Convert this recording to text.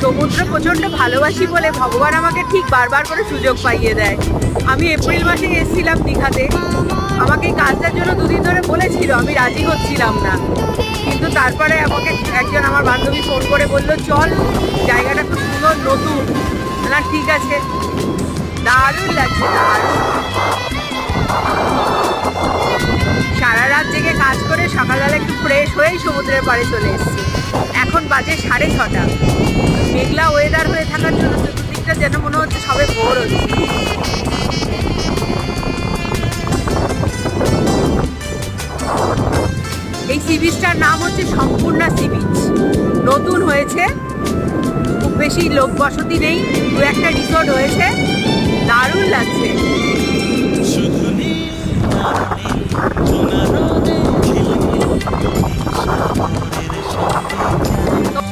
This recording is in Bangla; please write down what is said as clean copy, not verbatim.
সমুদ্র প্রচণ্ড ভালোবাসি বলে ভগবান আমাকে ঠিক বারবার করে সুযোগ পাইয়ে দেয়। আমি এপ্রিল মাসে এসেছিলাম দীঘাতে, আমাকে এই কাজটার জন্য দুদিন ধরে বলেছিল, আমি রাজি হচ্ছিলাম না, কিন্তু তারপরে আমাকে একজন আমার বান্ধবী ফোন করে বলল চল, জায়গাটা খুব সুন্দর, নতুন। না ঠিক আছে, দারুণ লাগছে, দারুণ। সারা রাত জেগে কাজ করে সকালবেলা একটু ফ্রেশ হয়েই সমুদ্রের পাড়ে চলে এসেছি। এখন বাজে 6:30। মেঘলা ওয়েদার হয়ে থাকার জন্য চতুর্দিকটা যেন মনে হচ্ছে সবে ভোর হচ্ছে। এই সি বিচটার নাম হচ্ছে সম্পূর্ণা সি বিচ, নতুন হয়েছে, খুব বেশি লোক বসতি নেই, দু একটা রিসোর্ট হয়েছে, দারুণ লাগছে।